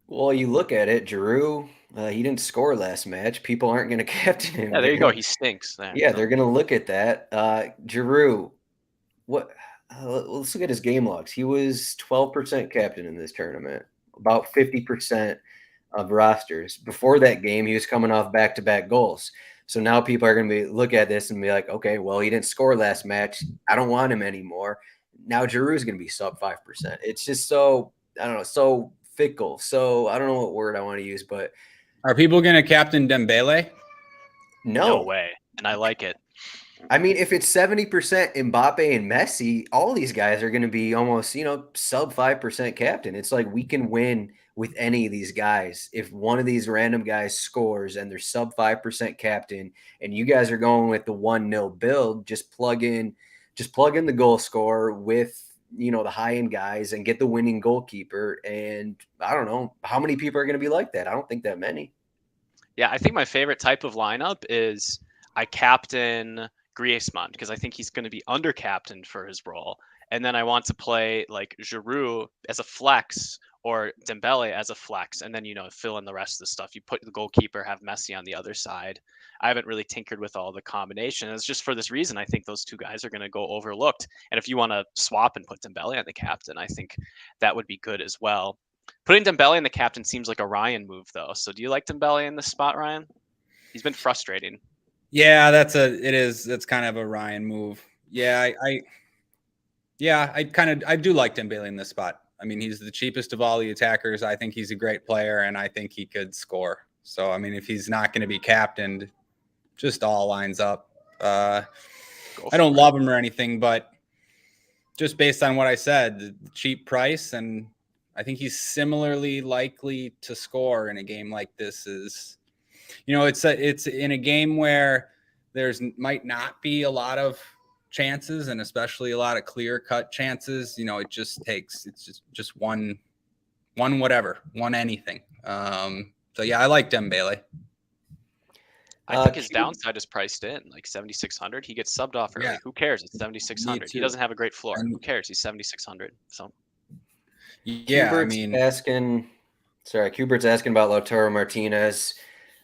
well, you look at it, Giroud, he didn't score last match. People aren't going to captain him. Yeah, there you go. He stinks. Yeah, they're going to look at that. Giroud, what? Let's look at his game logs. He was 12% captain in this tournament, about 50% of rosters. Before that game, he was coming off back-to-back goals. So now people are going to look at this and be like, okay, well, he didn't score last match. I don't want him anymore. Now Giroud's going to be sub 5%. It's just so, I don't know, so fickle. So I don't know what word I want to use, but Are people going to captain Dembele? No way. And I like it. I mean, if it's 70% Mbappe and Messi, all these guys are going to be almost, sub 5% captain. It's like we can win with any of these guys. If one of these random guys scores and they're sub 5% captain, and you guys are going with the 1-0 build, just plug in the goal scorer with, the high end guys and get the winning goalkeeper. And I don't know how many people are going to be like that. I don't think that many. Yeah, I think my favorite type of lineup is I captain Griezmann, because I think he's going to be under captained for his role. And then I want to play like Giroud as a flex or Dembele as a flex, and then, fill in the rest of the stuff. You put the goalkeeper, have Messi on the other side. I haven't really tinkered with all the combinations. It's just for this reason. I think those two guys are going to go overlooked. And if you want to swap and put Dembele on the captain, I think that would be good as well. Putting Dembele in the captain seems like a Ryan move, though. So do you like Dembele in this spot, Ryan? He's been frustrating. Yeah, that's kind of a Ryan move. Yeah, I do like Dembele in this spot. I mean, he's the cheapest of all the attackers. I think he's a great player, and I think he could score. So, I mean, if he's not going to be captained, just all lines up. I don't love him or anything, but just based on what I said, the cheap price, and I think he's similarly likely to score in a game like this. Is, it's in a game where there's might not be a lot of chances, and especially a lot of clear-cut chances. It just takes, it's just one anything. So yeah, I like Dembele. I think his downside is priced in, like 7,600. He gets subbed off early. Yeah. Who cares? It's 7,600. He doesn't have a great floor. Who cares? He's 7,600. So yeah, Kubert's asking about Lautaro Martinez.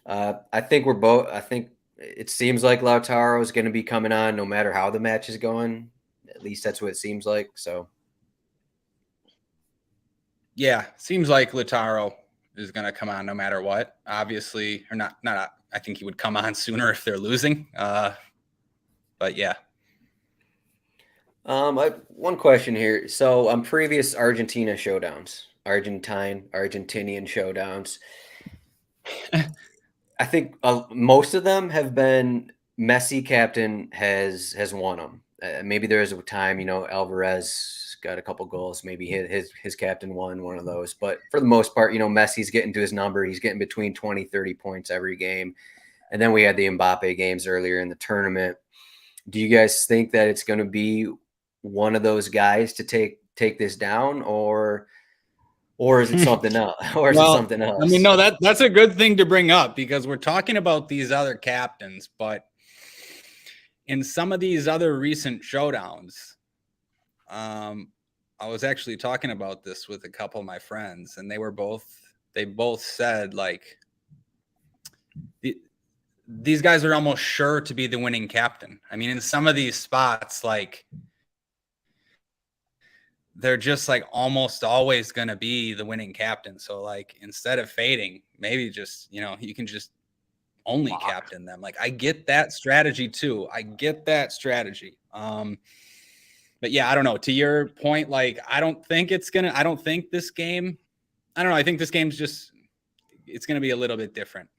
I think it seems like Lautaro is going to be coming on no matter how the match is going. At least that's what it seems like. So, Yeah, seems like Lautaro is going to come on no matter what. Obviously, or not. I think he would come on sooner if they're losing. But yeah. One question here. So on previous Argentina showdowns, Argentinian showdowns, I think most of them have been Messi captain has won them. Maybe there is a time, Alvarez got a couple goals. Maybe his captain won one of those. But for the most part, Messi's getting to his number. He's getting between 20, 30 points every game. And then we had the Mbappe games earlier in the tournament. Do you guys think that it's going to be one of those guys to take this down, or is it something else? Or is it something else? I mean, no, that's a good thing to bring up because we're talking about these other captains, but in some of these other recent showdowns, I was actually talking about this with a couple of my friends, and they both said like these guys are almost sure to be the winning captain. I mean, in some of these spots, like they're just like almost always going to be the winning captain. So like instead of fading, maybe just, you can just only captain them. Like I get that strategy too. But yeah, I don't know. To your point, like I don't think this game, I don't know. I think this game's it's going to be a little bit different.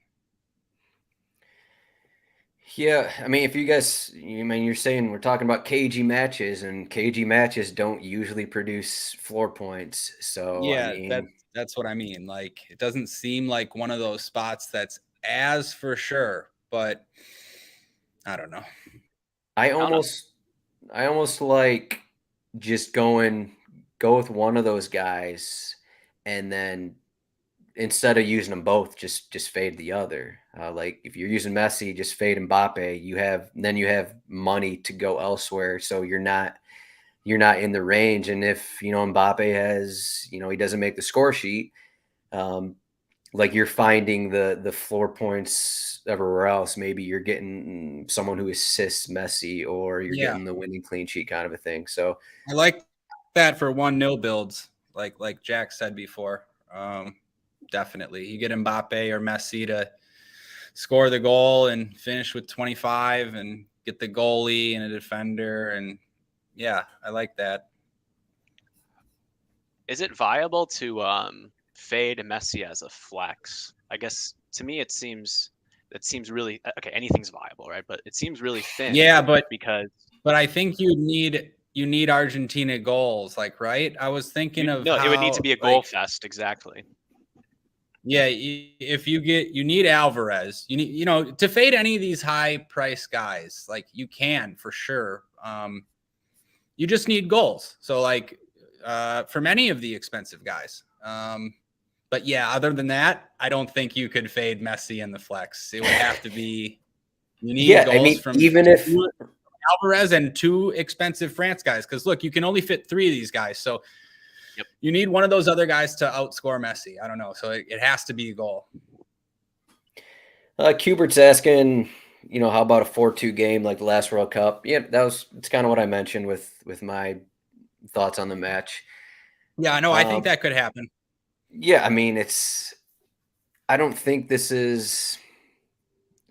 Yeah, I mean, you're saying we're talking about KG matches, and KG matches don't usually produce floor points. So yeah, I mean, that's what I mean. Like it doesn't seem like one of those spots that's as for sure, but I don't know. I almost like just go with one of those guys, and then instead of using them both, just fade the other. Like if you're using Messi, just fade Mbappe. You have money to go elsewhere, so you're not in the range. And if Mbappe has he doesn't make the score sheet, like you're finding the floor points everywhere else. Maybe you're getting someone who assists Messi, or you're getting the winning clean sheet kind of a thing. So I like that for 1-0 builds, like Jack said before. Definitely, you get Mbappe or Messi to score the goal and finish with 25, and get the goalie and a defender, and yeah, I like that. Is it viable to fade Messi as a flex? I guess to me it seems really okay. Anything's viable, right? But it seems really thin. Yeah, but I think you need Argentina goals, like, right? I was thinking it would need to be a goal fest, exactly. Yeah, if you need Alvarez, you need to fade any of these high price guys, like you can for sure. You just need goals. So like from any of the expensive guys. But yeah, other than that, I don't think you could fade Messi in the flex. It would have to be you need goals from even if Alvarez and 2 expensive France guys. Because look, you can only fit 3 of these guys. So you need one of those other guys to outscore Messi. I don't know. So it has to be a goal. Kubert's asking, how about a 4-2 game like the last World Cup? Yeah, it's kind of what I mentioned with my thoughts on the match. Yeah, I know. I think that could happen. Yeah, I mean, I don't think this is.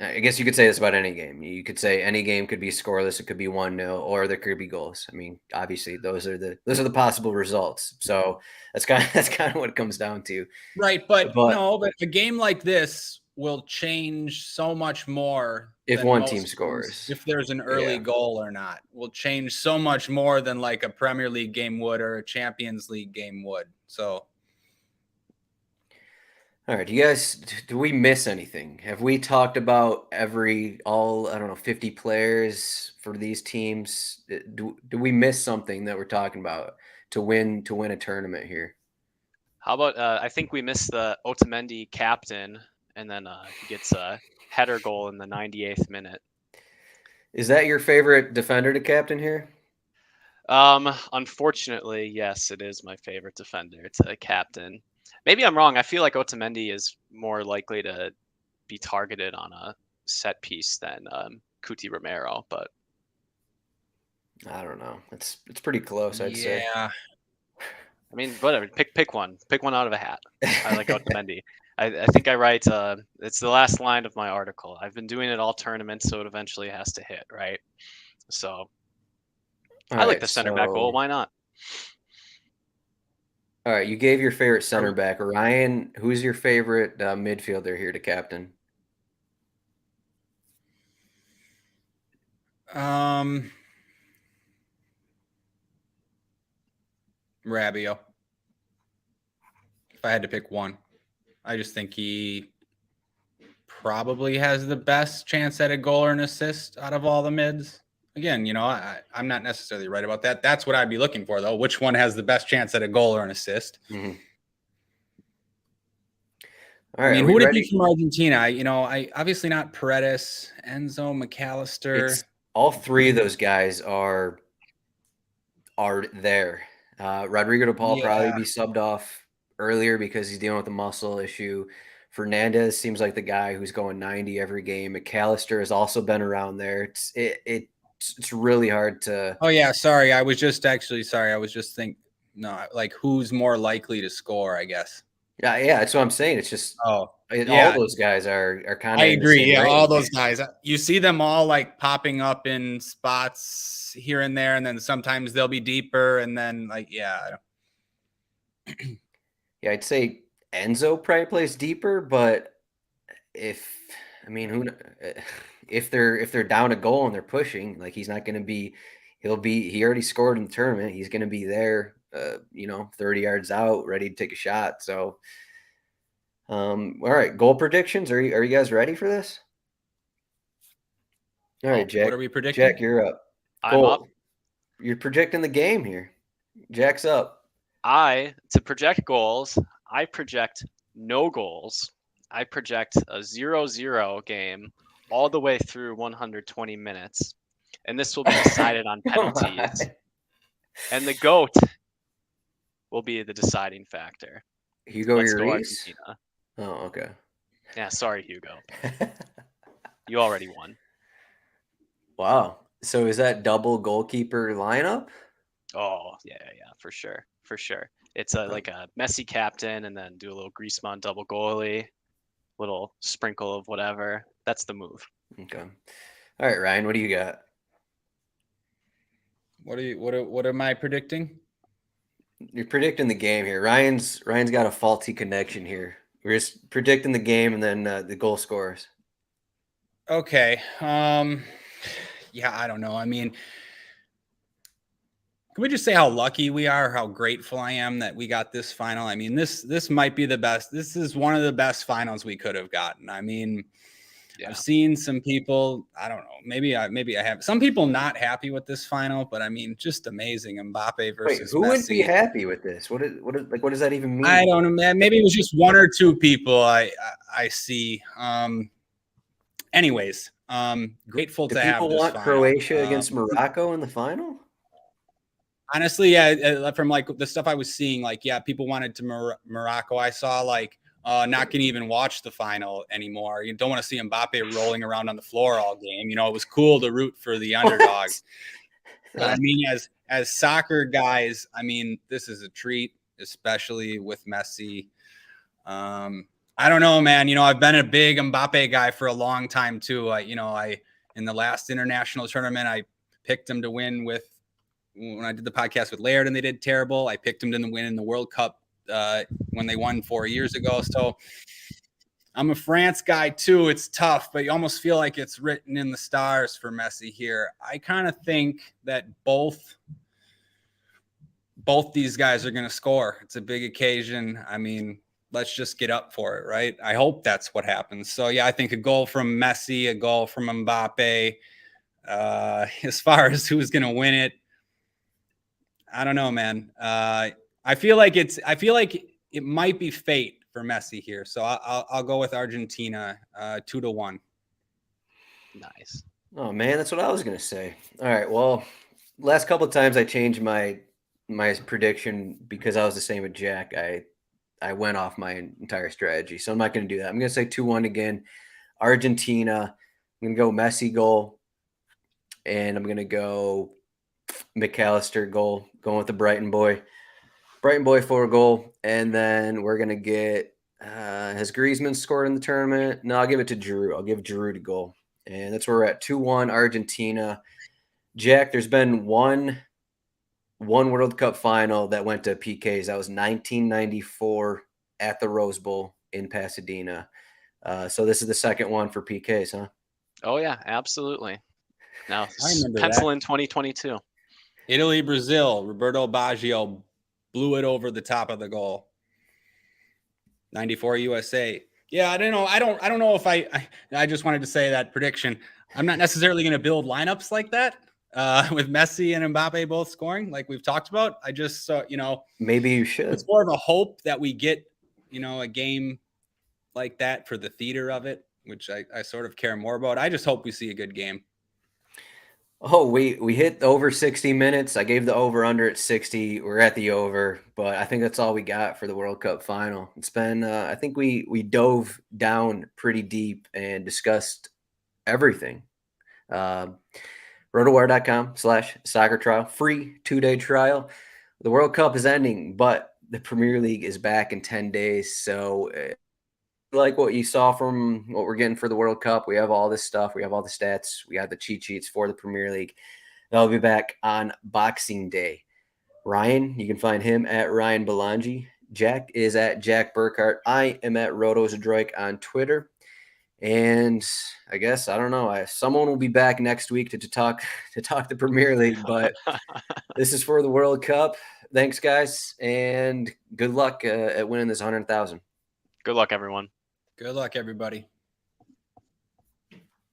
I guess you could say this about any game. You could say any game could be scoreless. It could be 1-0, or there could be goals. I mean, obviously, those are the possible results. So that's kind of what it comes down to. Right, but a game like this will change so much more if one team scores. If there's an early goal or not, will change so much more than like a Premier League game would or a Champions League game would. So. All right, do we miss anything? Have we talked about I don't know, 50 players for these teams? Do we miss something that we're talking about to win a tournament here? How about I think we missed the Otamendi captain, and then he gets a header goal in the 98th minute. Is that your favorite defender to captain here? Unfortunately, yes, it is my favorite defender to captain. Maybe I'm wrong. I feel like Otamendi is more likely to be targeted on a set piece than Cuti Romero, but I don't know. It's pretty close, I'd say. Yeah. I mean, whatever. Pick one. Pick one out of a hat. I like Otamendi. I think I write. It's the last line of my article. I've been doing it all tournaments, so it eventually has to hit, right? So I like the center back goal. Why not? All right, you gave your favorite center back. Ryan, who's your favorite midfielder here to captain? Rabiot. If I had to pick one, I just think he probably has the best chance at a goal or an assist out of all the mids. Again, I'm not necessarily right about that. That's what I'd be looking for, though. Which one has the best chance at a goal or an assist? Mm-hmm. All right, I mean, who would it be from Argentina? I obviously not Paredes, Enzo, McAllister. All three of those guys are there. Rodrigo de Paul probably be subbed off earlier because he's dealing with a muscle issue. Fernandez seems like the guy who's going 90 every game. McAllister has also been around there. It's really hard to. Oh yeah, sorry. I was just thinking. No, like who's more likely to score? I guess. Yeah, that's what I'm saying. It's just all those guys are kind of. I agree. Yeah, all those guys. You see them all like popping up in spots here and there, and then sometimes they'll be deeper, and then Yeah, I'd say Enzo probably plays deeper, but if they're down a goal and they're pushing, like he's not going to be. He already scored in the tournament. He's going to be there, 30 yards out, ready to take a shot. So, all right, goal predictions. Are you guys ready for this? All right, Jack. What are we predicting? Jack, you're up. I'm up. You're projecting the game here. Jack's up. To project goals, I project no goals. I project a 0-0 game all the way through 120 minutes. And this will be decided on penalties. And the GOAT will be the deciding factor. Hugo Lloris? Oh, okay. Yeah, sorry, Hugo. You already won. Wow. So is that double goalkeeper lineup? Oh, yeah, for sure. For sure. It's like a Messi captain and then do a little Griezmann double goalie, little sprinkle of whatever. That's the move. Okay. All right, Ryan, what do you got? What am I predicting? You're predicting the game here. Ryan's got a faulty connection here. We're just predicting the game and then the goal scorers. Okay. Yeah, I don't know. I mean, can we just say how lucky we are, how grateful I am that we got this final? I mean, this might be the best. This is one of the best finals we could have gotten. I mean, yeah. I've seen some people, I don't know, maybe I have some people not happy with this final, but I mean, just amazing. Mbappe versus who Messi. Would be happy with this? What does that even mean? I don't know, man. Maybe it was just one or two people I see. Anyways, grateful to have this. People want Croatia against Morocco in the final? Honestly, yeah, from like the stuff I was seeing, like, yeah, people wanted to Morocco. I saw like not going to even watch the final anymore. You don't want to see Mbappe rolling around on the floor all game. It was cool to root for the underdog. But I mean, as soccer guys, I mean, this is a treat, especially with Messi. I don't know, man. I've been a big Mbappe guy for a long time too. I in the last international tournament, I picked him to win when I did the podcast with Laird and they did terrible. I picked him to win in the World Cup when they won 4 years ago. So I'm a France guy too. It's tough, but you almost feel like it's written in the stars for Messi here. I kind of think that both these guys are going to score. It's a big occasion. I mean, let's just get up for it, right? I hope that's what happens. So yeah, I think a goal from Messi, a goal from Mbappe. As far as who's going to win it, I don't know, man. I feel like it might be fate for Messi here. So I'll go with Argentina 2-1. Nice. Oh man, that's what I was gonna say. All right. Well, last couple of times I changed my prediction because I was the same with Jack. I went off my entire strategy, so I'm not gonna do that. I'm gonna say 2-1 again. Argentina. I'm gonna go Messi goal, and I'm gonna go McAllister goal, going with the Brighton boy. Brighton boy for a goal, and then we're gonna get. Has Griezmann scored in the tournament? No, I'll give it to Giroud. I'll give Giroud a goal, and that's where we're at 2-1 Argentina. Jack, there's been one World Cup final that went to PKs. That was 1994 at the Rose Bowl in Pasadena. So this is the second one for PKs, huh? Oh yeah, absolutely. Now I remember pencil that. in 2022. Italy, Brazil. Roberto Baggio blew it over the top of the goal. 94 USA. Yeah, I don't know. I don't know if I just wanted to say that prediction. I'm not necessarily going to build lineups like that with Messi and Mbappe both scoring, like we've talked about. I just, maybe you should. It's more of a hope that we get, a game like that for the theater of it, which I sort of care more about. I just hope we see a good game. Oh, we hit over 60 minutes. I gave the over under at 60. We're at the over, but I think that's all we got for the World Cup final. It's been I think we dove down pretty deep and discussed everything. RotoWire.com/soccer trial, free 2-day trial. The World Cup is ending, but the Premier League is back in 10 days. So like what you saw from what we're getting for the World Cup, we have all this stuff. We have all the stats. We have the cheat sheets for the Premier League. That'll be back on Boxing Day. Ryan, you can find him at Ryan Belongia. Jack is at Jack Burkart. I am at Zdroik on Twitter. And I guess, I don't know, someone will be back next week to talk the Premier League, but this is for the World Cup. Thanks, guys, and good luck at winning this 100,000. Good luck, everyone. Good luck, everybody.